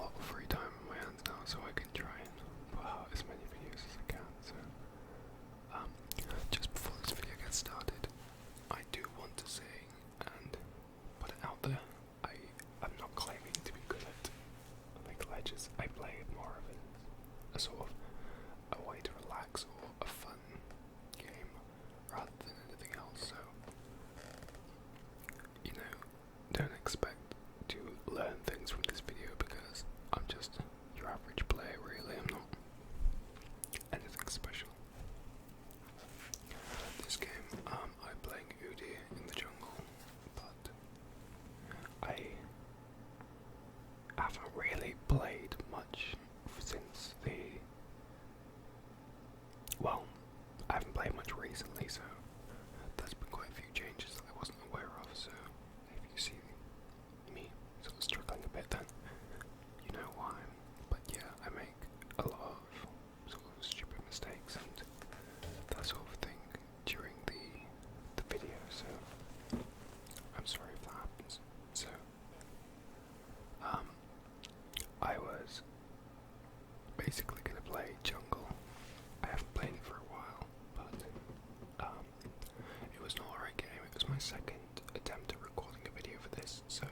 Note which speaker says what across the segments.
Speaker 1: lot of free time on my hands now, so I can try and put out as many videos as I can. So, just before this video gets started, I do want to say and put it out there, I'm not claiming to be good at like ledges. I play it more of a sort of a way to relax or a fun game rather than anything else. So, you know, don't expect to learn things from this video because I'm just your average player, really. I'm not anything special. This game, I'm playing Udyr in the jungle, but I haven't really played much since well, I haven't played much recently, so there's been quite a few changes that I wasn't aware of, so if you see me sort of struggling a bit, then you know why. But yeah, I make a lot of sort of stupid mistakes and that sort of thing during the video, so I'm sorry if that happens. So, I was basically going to play jungle. I haven't played it for a while, but it was an alright game. It was my second attempt at recording a video for this, so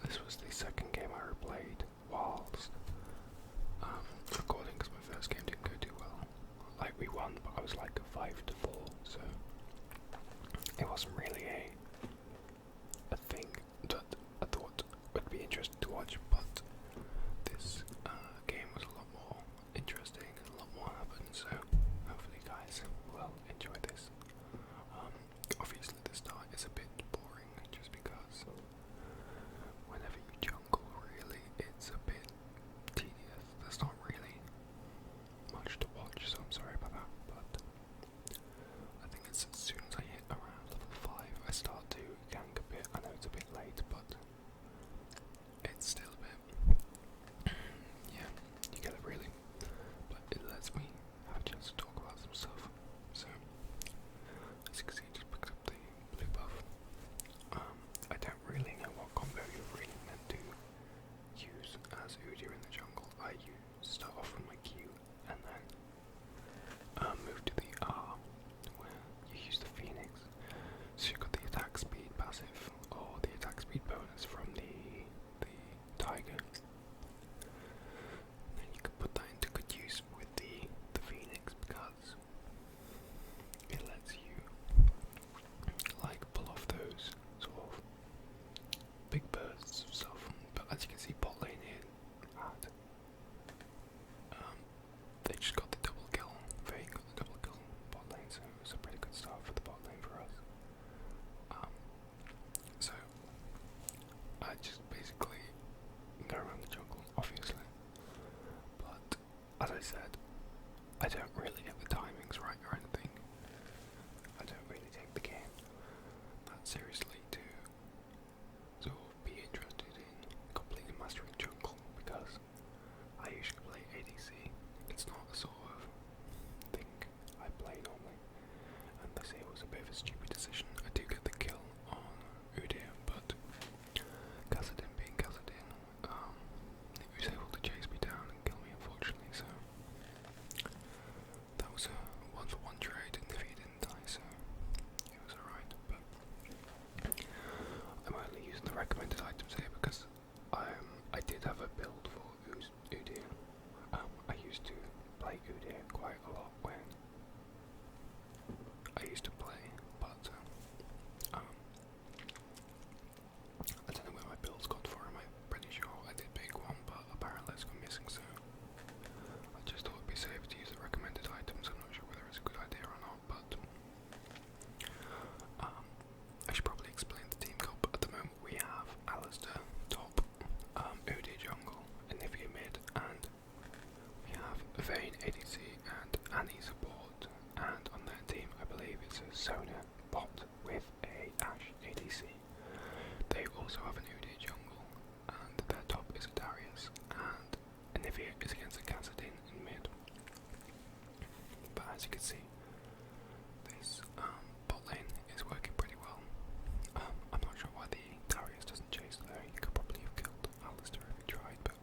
Speaker 1: this was the second game I replayed whilst recording, because my first game didn't go too well. Like, we won, but I was like 5-4, so it wasn't really a thing that I thought would be interesting to watch, but this game was a lot more interesting and a lot more happened, so hopefully you guys will enjoy this. Obviously the start is a bit boring just because whenever you jungle, really, it's a bit tedious. There's not really much to watch, so I'm sorry about that, but I think it's as soon as I hit around level 5 I start to gank a bit. I know it's a bit late, but it's still a bit, yeah, you get it really, but it lets me have a chance to talk about some stuff. So, as you can see, just picked up the blue buff. I don't really know what combo you're really meant to use as Udyr in the jungle. I start off with my Q and then move to the R, where you use the Phoenix. So you've got the attack speed passive or the attack speed bonus from the Tiger. Then you can put that into good use with the Phoenix because it lets you like pull off those sort of big bursts of stuff. But as you can see, bot lane here had they just got the double kill. Vayne got the double kill bot lane, so it was a pretty good start for the bot lane for us. So I just basically go around the jungle, obviously. But as I said, I don't really get the timings right or anything. I don't really take the game that seriously to sort of be interested in completely mastering jungle because I usually play ADC. It's not the sort of thing I play normally, and they say it was a bit of a stupid decision. I do get the kill on Udyr, but Kassadin being Kassadin, he was able to chase me down and kill me, unfortunately, so that was a 1-for-1 trade, and if he didn't die, so it was alright. But I'm only using the recommended items here because I did have a build for Udyr. I used to play Udyr quite a lot when I used to play, but I don't know where my build's got for him. I'm pretty sure I did make one, but apparently it's gone missing, so I just thought it'd be safe to use the recommended items. I'm not sure whether it's a good idea or not, but I should probably explain the team comp. At the moment we have Alistair top, Udyr jungle, Anivia mid, and we have Vayne ADC and Annie support, and on their team I believe it's a Sona bot with a Ashe ADC. They also have an Udyr jungle, and their top is a Darius, and Anivia is against a Kassadin in mid. But as you can see, this bot lane is working pretty well. I'm not sure why the Darius doesn't chase though. He could probably have killed Alistair if he tried, but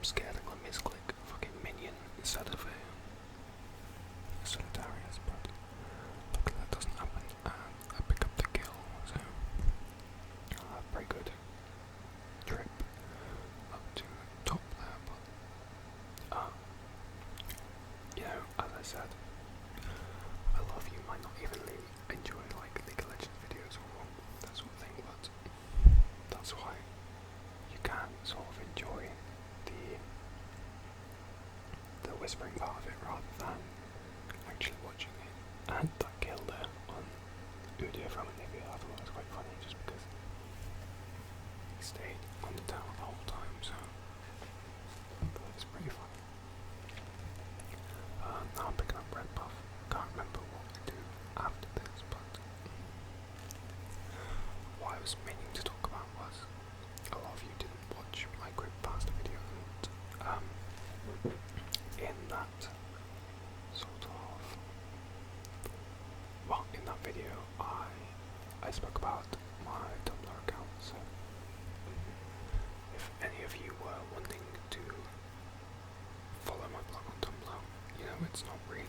Speaker 1: scared I'm gonna misclick a fucking minion instead of Darius, but luckily that doesn't happen, and I pick up the kill, so pretty good trip up to the top there, but you know, as I said, a lot of you might not even enjoy like League of Legends videos or that sort of thing, but that's why you can sort of enjoy the whispering part of it rather than actually watching it. And that kill there on Udyr from Nivea, I thought that was quite funny just because he stayed on the tower the whole time, so that was pretty funny. Now I'm picking up red buff. Can't remember what we do after this, but what I was meaning to talk about was a lot of you didn't watch my Creepypasta video, and in that sort of, well, in that video I spoke about my Tumblr account, so if any of you were wanting to follow my blog on Tumblr, you know, it's not really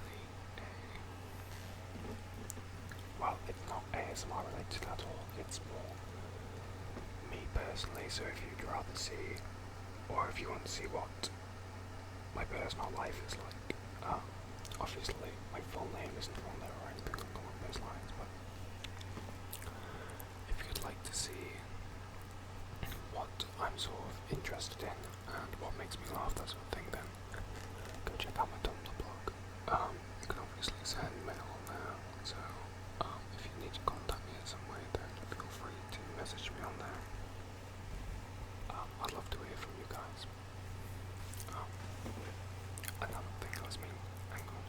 Speaker 1: it's not ASMR related at all, it's more me personally, so if you'd rather see, or if you want to see what my personal life is like, obviously my full name isn't on there or anything along those lines, but if you'd like to see what I'm sort of interested in and what makes me laugh, that sort of thing, then go check out my Tumblr blog. You can obviously send mail on there, so if you need to contact me in some way, then feel free to message me on there. I'd love to hear from you guys. Another thing I was meaning, hang on, I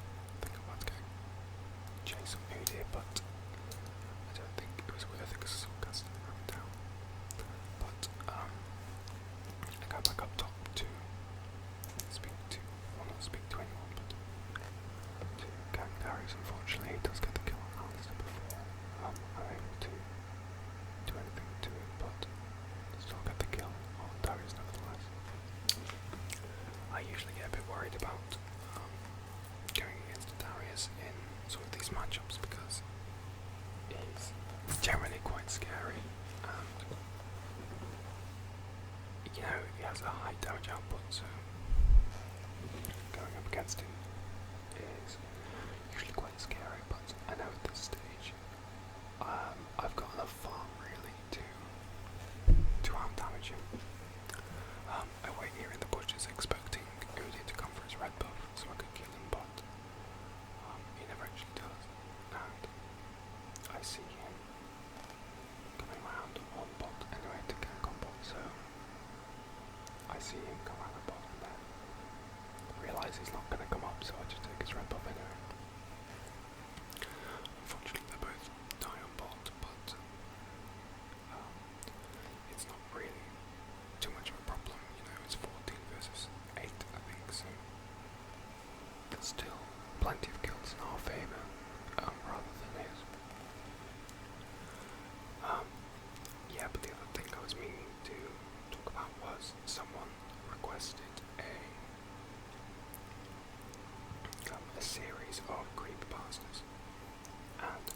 Speaker 1: think I'm about to go chase some Udyr, but I don't think it was worth it because it's all casting around down. But I go back up top to speak to, well, not speak to anyone, but to Gang Darius. Unfortunately, he does get the kill on Alistair before I'm able to do anything to it, but still get the kill on Darius nevertheless. I usually get a bit worried about going against Darius in sort of these matchups because he's generally quite scary, and you know, he has a high damage output, so going up against him is usually quite scary, but I know at this stage I've got enough farm really to out-damage him. I wait here in the bushes expecting Udyr to come for his red buff so I could kill him, but he never actually does, and I see him coming around on bot anyway to gank on bot, so I see him come around the bot and then realise he's not going to come up, so I just take his red buff anyway. Unfortunately they both die on bot, but it's not really too much of a problem, you know, it's 14 versus 8 I think, so there's still plenty of kills in our favour, rather than his. Yeah, but the other thing I was meaning to talk about was someone requested a series of creepypastas, and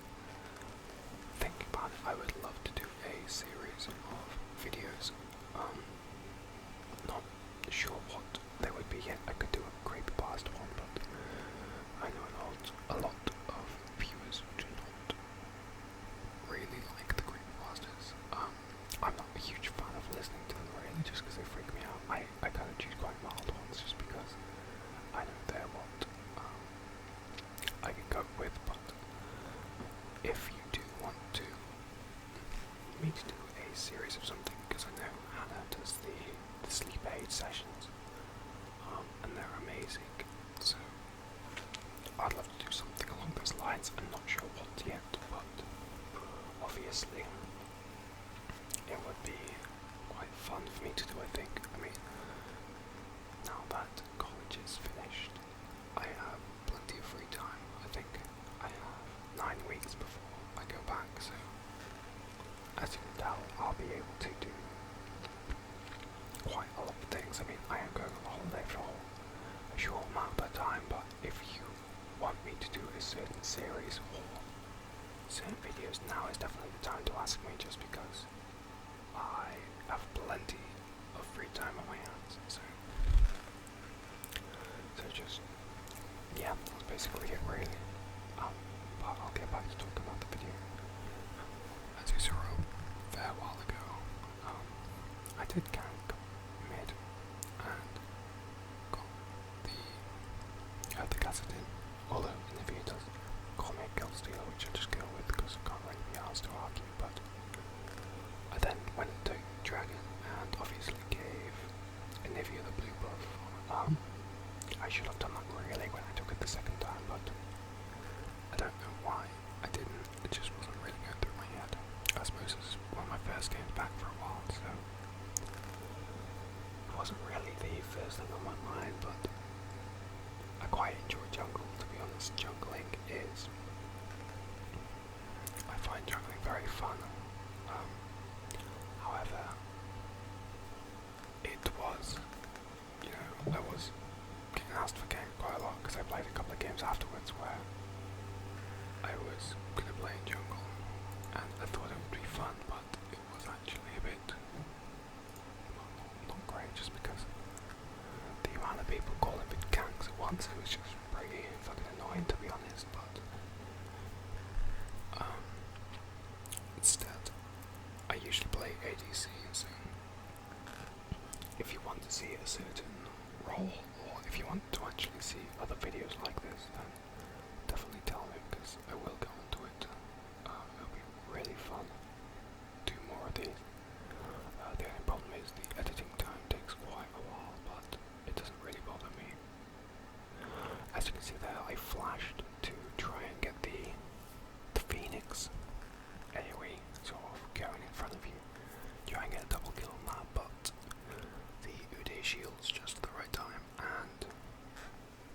Speaker 1: thinking about it, I would love to do a series of videos. Not sure what they would be yet. I could do a creepypasta one, but I know a lot of viewers do not really like the creepypastas. I'm not a huge fan of listening to them really, just because they freak me out. I kind of choose quite mild ones just because I know they're what I can cope with, but if you do want to me to do a series of something, because I know Hannah does the sleep aid sessions, and they're amazing, so I'd love to do something along those lines. I'm not sure what yet, but obviously it would be quite fun for me to do, I think. I mean, now that college is finished, I have plenty of free time. I think I have 9 weeks before I go back, so as you can tell, I'll be able to do quite a lot of things. I mean, I am going on holiday certain series or certain videos, now is definitely the time to ask me, just because I have plenty of free time on my hands. So just, yeah, that's basically it really. But I'll get back to talking about the video. As you saw a fair while ago, I did gank mid and got the gasset in, although in the video does call me a kill stealer, which I just go with because I can't really be asked to argue. But I then went into Dragon and obviously gave Anivia the blue buff. I should have done that really when I took it the second time, but I don't know why I didn't. It just wasn't really going through my head. I suppose it was one of my first games back for a while, so it wasn't really the first thing on my mind, but I quite enjoy jungle, to be honest. Jungling is... I find jungling very fun. However, it was, I was getting asked for game quite a lot because I played a couple of games afterwards where I was going to play in jungle, and I thought it would be fun, but it was actually a bit not great, just because the amount of people calling it ganks at once, it was just pretty fucking annoying, to be honest. But instead I usually play ADC, so if you want to see a certain role, or if you want to actually see other videos like this, then definitely tell me, because I will go into it. It'll be really fun. Do more of these. The only problem is the editing time takes quite a while, but it doesn't really bother me. As you can see there, I flashed to try and get the Phoenix AoE sort of going in front of you. Try and get a double kill on that, but the Udyr shield's just at the right time, and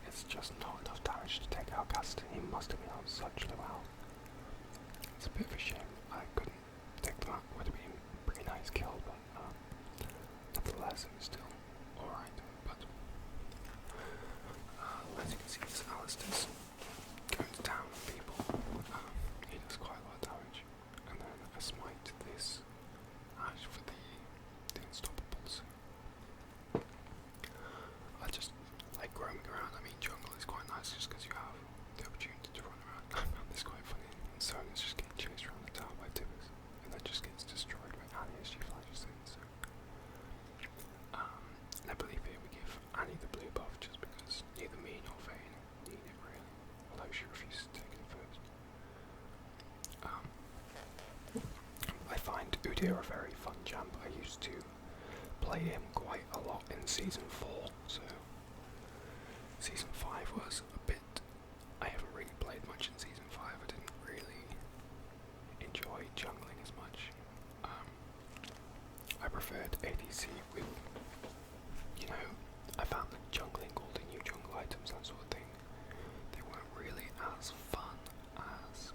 Speaker 1: it's just not enough damage to take out Gaston. He must have been on such low health. It's a bit of a shame I couldn't take them out. Would have been a pretty nice kill, but nevertheless it was still alright. But as you can see, this Alistair's going to town on people. He does quite a lot of damage, and then I smite this Ash for the unstoppables. I just like roaming around. I mean, jungle is quite nice just because you have the opportunity to run around. I found this quite funny. And Sona's just getting chased around the tower by Tibbers, and then just gets destroyed when Annie as she flashes in. So, and I believe here we give Annie the blue buff just because neither me nor Vayne need it really, although she refuses to take it first. I find Udyr a very fun champ. I used to play him quite a lot in Season 4, so Season 5 was a bit... I haven't really played much in Season 5, I didn't really enjoy jungling as much. I preferred ADC with, I found that jungling, all the new jungle items, that sort of thing, they weren't really as fun as,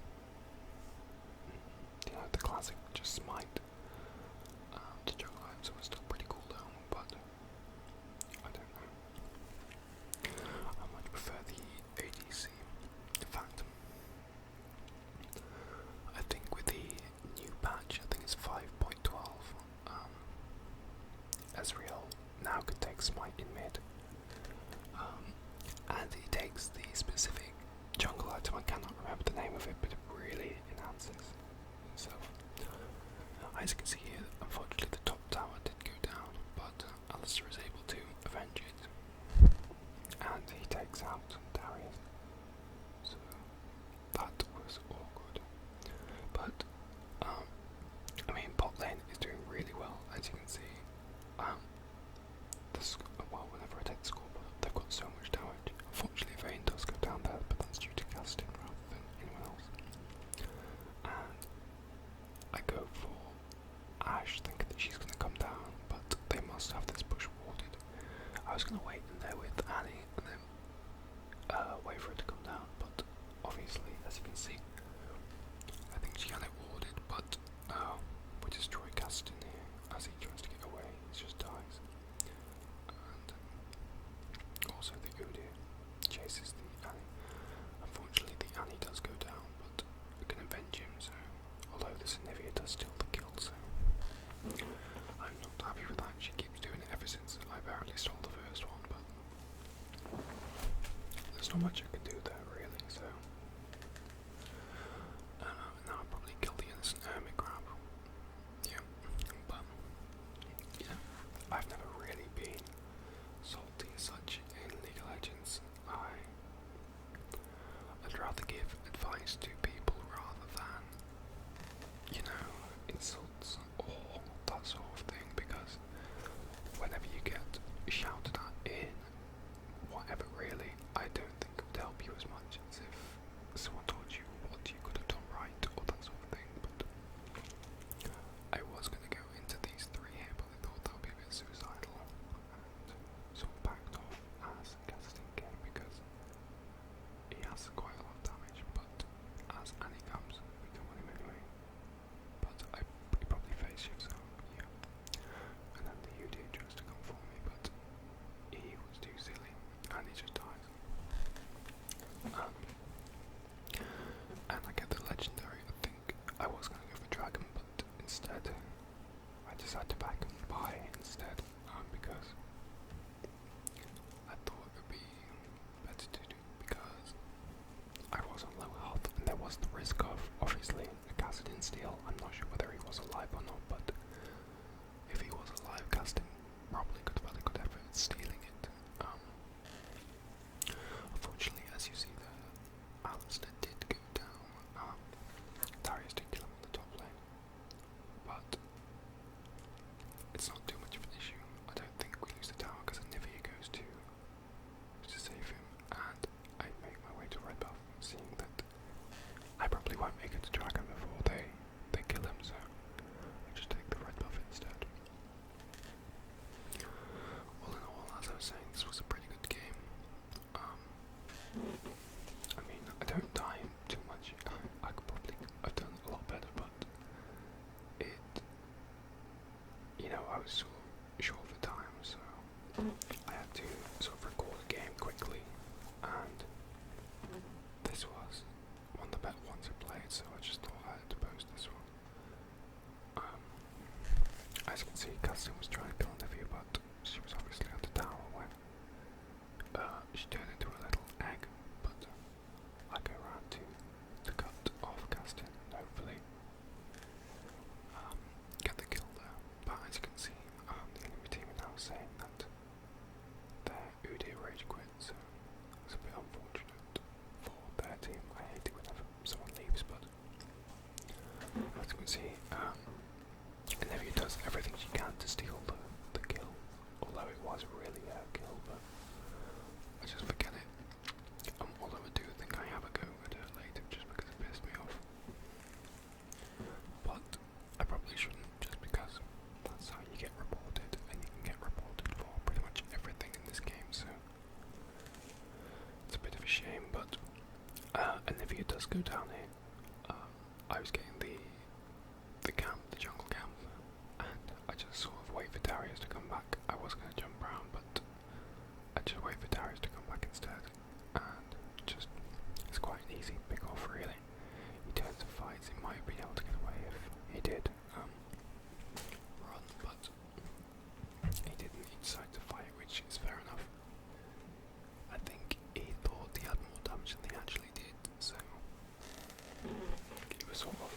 Speaker 1: the classic just smite. The jungle items were still pretty cool though, but I don't know. I much prefer the ADC. In fact, I think with the new patch, I think it's 5.12, Ezreal now can take smite in mid, and he takes the specific jungle item. I cannot remember the name of it, but it really enhances himself. As you can see here, unfortunately the top tower did go down, but Alistair is able to avenge it, and he takes out Darius, so that was awkward. But, I mean, bot lane is doing really well, as you can see. Whenever I take the scoreboard, they've got so much damage. Unfortunately, Vayne does go down there, but that's due to casting rather than anyone else. And I go for Ash, thinking that she's going to come down, but they must have this bush warded. I was going to wait in there with Annie and then wait for it to come down, but obviously, as you can see, I think she had it warded, but we destroy Gaston here as he tries to get away. He just dies. And also the Udyr chases the Annie. Unfortunately, the Annie not much I can do there really, so now I'll probably kill the innocent hermit crab. Yeah, but yeah, I've never really been salty as such in League of Legends. I'd rather give advice to people rather than, insults or that sort of thing, because whenever you get shouted at in whatever really, I don't think it would help you as much as if someone told you what you could have done right or that sort of thing. But I was going to go into these three here, but I thought that would be a bit suicidal and sort of backed off as casting game because he has quite a lot of damage, but as Annie comes, we don't want him anyway. But he probably face you, so yeah. And then the Udyr tries to come for me, but he was too silly, and he just dies. And I get the legendary. I think I was going to go for dragon, but instead I decided to back and buy instead, because I thought it would be better to do, because I was on low health and there was the risk of obviously a Cassidin steal. I'm not sure whether he was alive or not, but if he was alive, Cassidin probably could have had a good effort at stealing it. Unfortunately, as you see there, Alistair did go down. Darius did kill him on the top lane, but it's not too much of an issue. I don't think we lose the tower because Anivia goes to save him, and I make my way to red buff, seeing that I probably won't make it to dragon before they kill him, so I just take the red buff instead. All in all, as I was saying, this was a pretty good game. I mean, I don't die too much. I could probably have done a lot better, but I was sort of short for time, so I had to sort of record the game quickly, and this was one of the better ones I played, so I just thought I had to post this one. As you can see, Cassie was trying to kill Olivia, but she was obviously on the tower when she turned into a little egg, but I go around to cut off Castin and hopefully get the kill there. But as you can see, the enemy team are now saying that their Udyr rage quit, so it's a bit unfortunate for their team. I hate it whenever someone leaves, but as you can see, Olivia does everything she can to steal the kill, although it was really a kill, but I just forget it. Although I do think I have a go at her later just because it pissed me off. But I probably shouldn't, just because that's how you get reported, and you can get reported for pretty much everything in this game, so it's a bit of a shame, but Olivia does go down here. I was getting the jungle camp, and I just sort of wait for Darius to come back. I was going to jump around, but I just wait for Darius to come back instead, and just, it's quite an easy pick off really. He turns and fights, he might have been able to get away if he did run, but he didn't, he decided to fight, which is fair enough. I think he thought he had more damage than he actually did, so it was sort of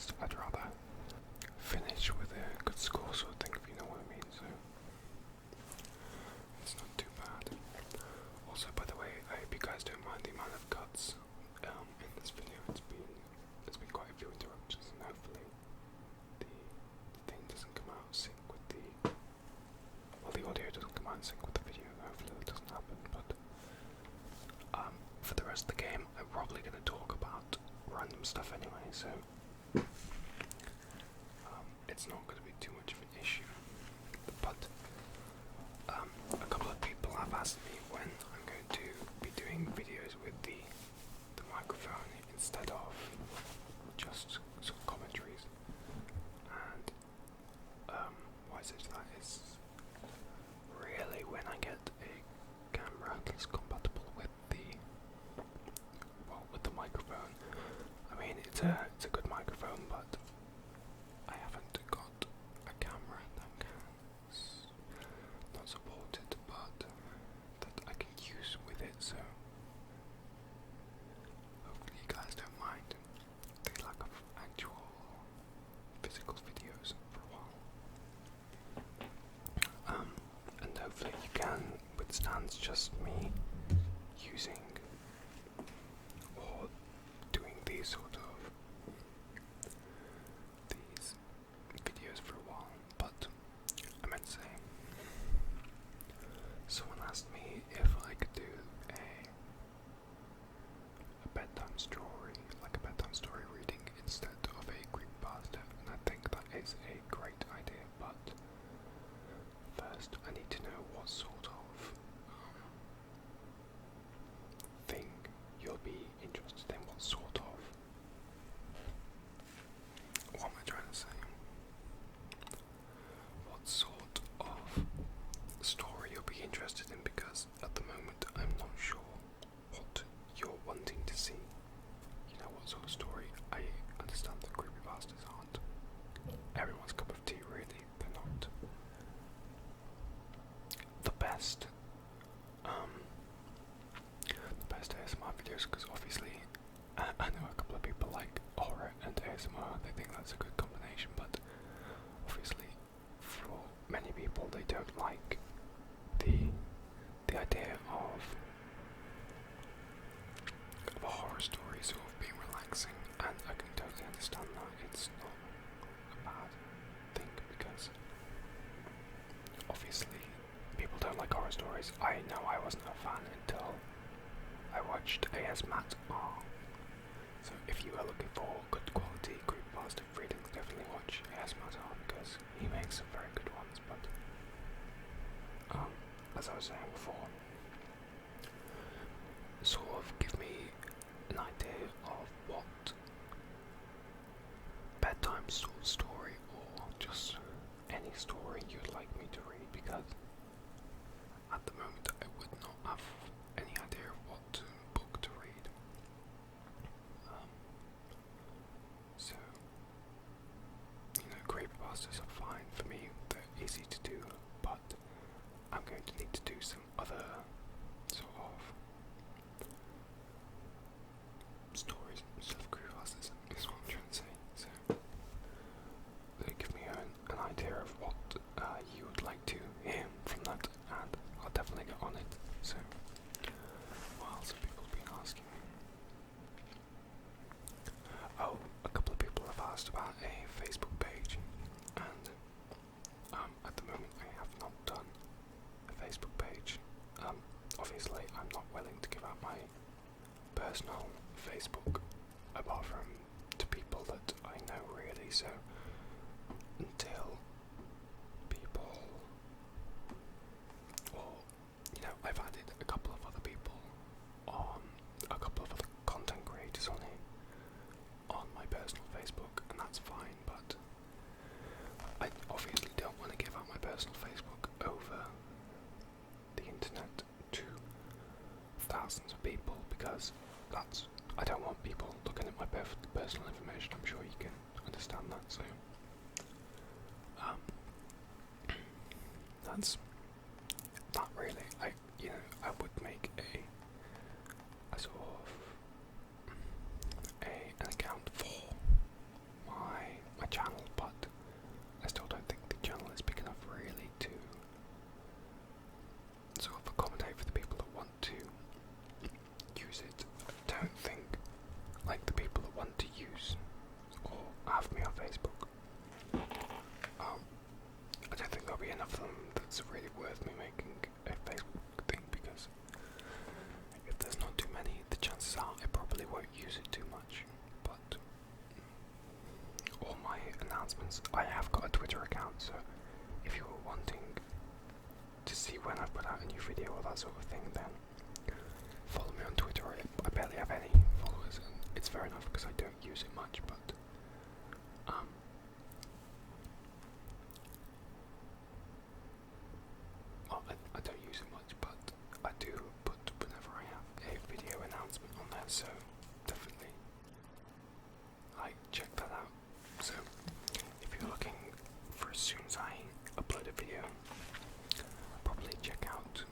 Speaker 1: honest, I'd rather finish with a good score sort of thing, if you know what I mean, so it's not too bad. Also, by the way, I hope you guys don't mind the amount of cuts in this video. There's been quite a few interruptions, and hopefully the thing doesn't come out of sync with the audio doesn't come out in sync with the video. Hopefully that doesn't happen, but for the rest of the game I'm probably going to talk about random stuff anyway, so it's not going to be too much of an issue. But a couple of people have asked me when I'm going to be doing videos with the microphone instead of just sort of commentaries, and why I say that is really when I get a camera that's compatible with the microphone. I mean, it's a good microphone, but I haven't got a camera that not supported, but that I can use with it, so hopefully you guys don't mind the lack of actual physical videos for a while. And hopefully you can withstand just me using or doing these sort of videos for a while. But I meant to say, someone asked me if I could do a bedtime story, like a bedtime story reading instead of a creepypasta, and I think that is a great idea, but first I need to know what sort of thing you'll be interested in, what sort of, what am I trying to say? What sort of story you'll be interested in, because at the moment I'm not sure what you're wanting to see. You know, what sort of story. I understand that creepypastas aren't everyone's cup of tea, really. They're not the best ASMR videos, because obviously I know a couple of people like horror and ASMR. They think that's a good combination, but obviously for many people they don't like the idea of a horror story sort of being relaxing, and I can totally understand that. It's not a bad thing, because obviously people don't like horror stories. I know I wasn't a fan until I watched ASMR. So if you are looking for good quality creepypasta readings, definitely watch ASMR, because he makes some very good ones. But as I was saying before, sort of give me an idea of what bedtime story or just any story you'd like me to read, because at the moment I would not have any idea of what book to read. So, you know, creepypastas are fine for me, they're easy to do, but I'm going to need to do some other sort of stories instead of creepypastas, is what I'm trying to say. So, they give me an idea of what you would like to hear from that, and I'll definitely get on it. So, what else have people been asking me? Oh, a couple of people have asked about a Facebook page, and at the moment I have not done a Facebook page. Obviously I'm not willing to give out my personal Facebook apart from to people that I know, really, so until people, or you know, I've added a couple of other people on, a couple of other content creators on my personal Facebook, and that's fine, but I obviously don't want to give out my personal Facebook over the internet to thousands of people, because I don't want people looking at my personal information. I'm sure you can understand that, so that's not really, I would make a sort of an account for my announcements. I have got a Twitter account, so if you were wanting to see when I put out a new video or that sort of thing, then follow me on Twitter. I barely have any followers, and it's fair enough because I don't use it much, but well, I don't use it much, but I do put whenever I have a video announcement on there, so definitely check that out. So if you're looking for as soon as I upload a video, probably check out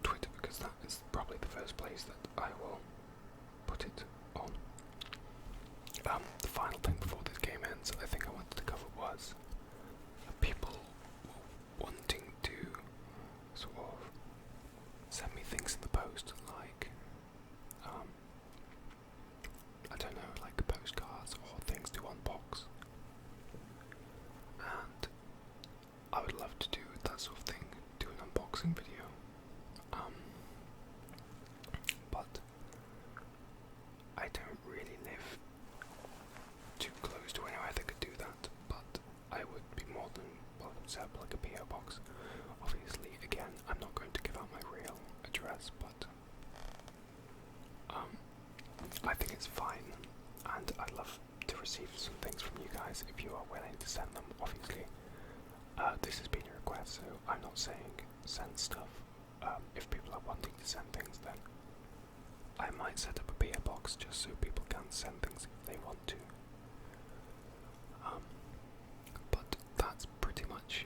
Speaker 1: Twitter, because that is probably the first place that I will put it on. The final thing before this game ends I think I wanted to cover was people wanting to sort of send me things in the post, like I don't know, like postcards or things to unbox, and I would love to do that sort of thing, do an unboxing video, but I don't really live too close to anywhere that could do that, but I would be more than welcome to set up like a PO box. Obviously, again, I'm not going to give out my real address, but I think it's fine, and I'd love to receive some things from you guys if you are willing to send them. Obviously, this has been a request, so I'm not saying send stuff. If people are wanting to send things, then I might set up a PO box just so people can send things if they want to. But that's pretty much